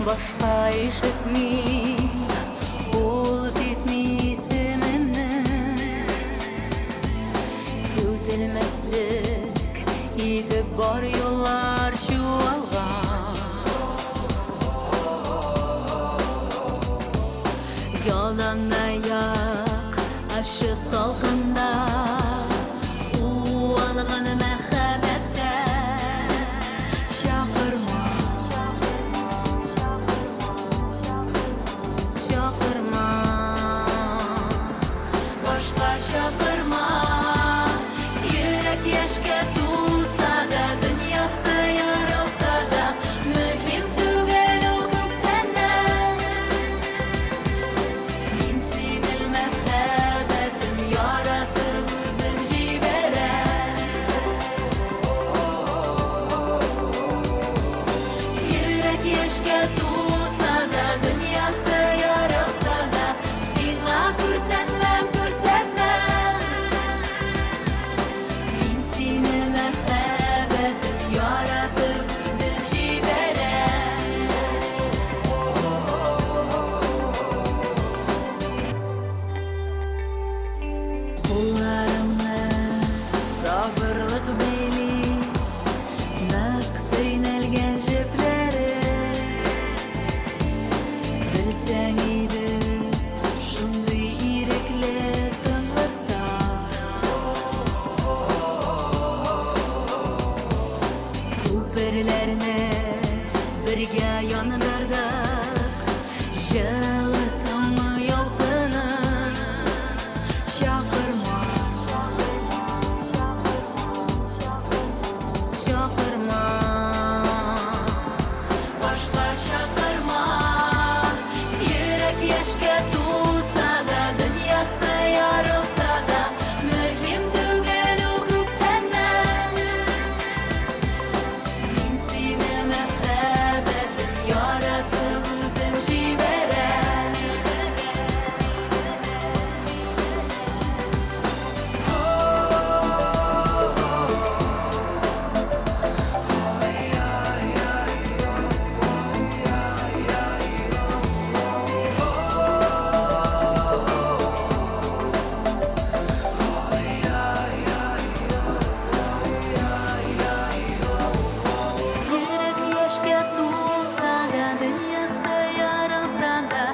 Башка ишетми, ул типми исемемне. Сүтелмәслек итеп бар юллар чуалган. Ялдан аяк ашы салкында, уалган мәхәббәттә чакырма, чакырма, башка чакырма. Йөрәк яшькә тулса да, дөньясы ярылса да, мөһим түгел ул күптәннән. Мин сине мәхәббәтем яратып үзем җибәрәм. Йөрәк яшькә тулса да, дөньясы ярылса да, сиңа күрсәтмәм, күрсәтмәм. Мин сине мәхәббәтем яратып үзем җибәрәм. Кулларымны сабырлык бәйли, нык төйнәлгән җепләре. Белсәң иде шундый ирекле тынлыкта, күперләрне бергә яндырдык, җылы таңны ялкынын. Чакырма, чакырма, башка чакырма. Йөрәк яшькә тулса да, дөньясы ярылса да, мөһим түгел ул күптәннән. Мин сине мәхәббәтем яратып үзем җибәрәм. Йөрәк яшькә тулса да, дөньясы ярылса да,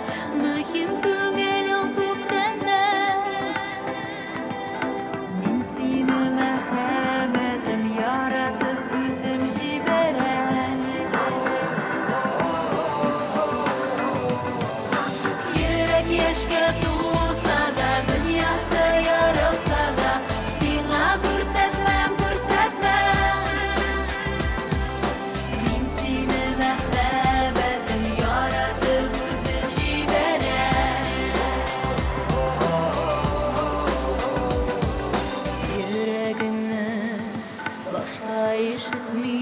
мөһим түгел ул күптәннән. Мин сине мәхәббәтем яратып үзем җибәрәм. Йөрәк яшькә тулса да, дөньясы ярылса да, сиңа күрсәтмәм, күрсәтмәм. Мин сине мәхәббәтем яратып үзем җибәрәм. Йөрәгемне башка ишетми,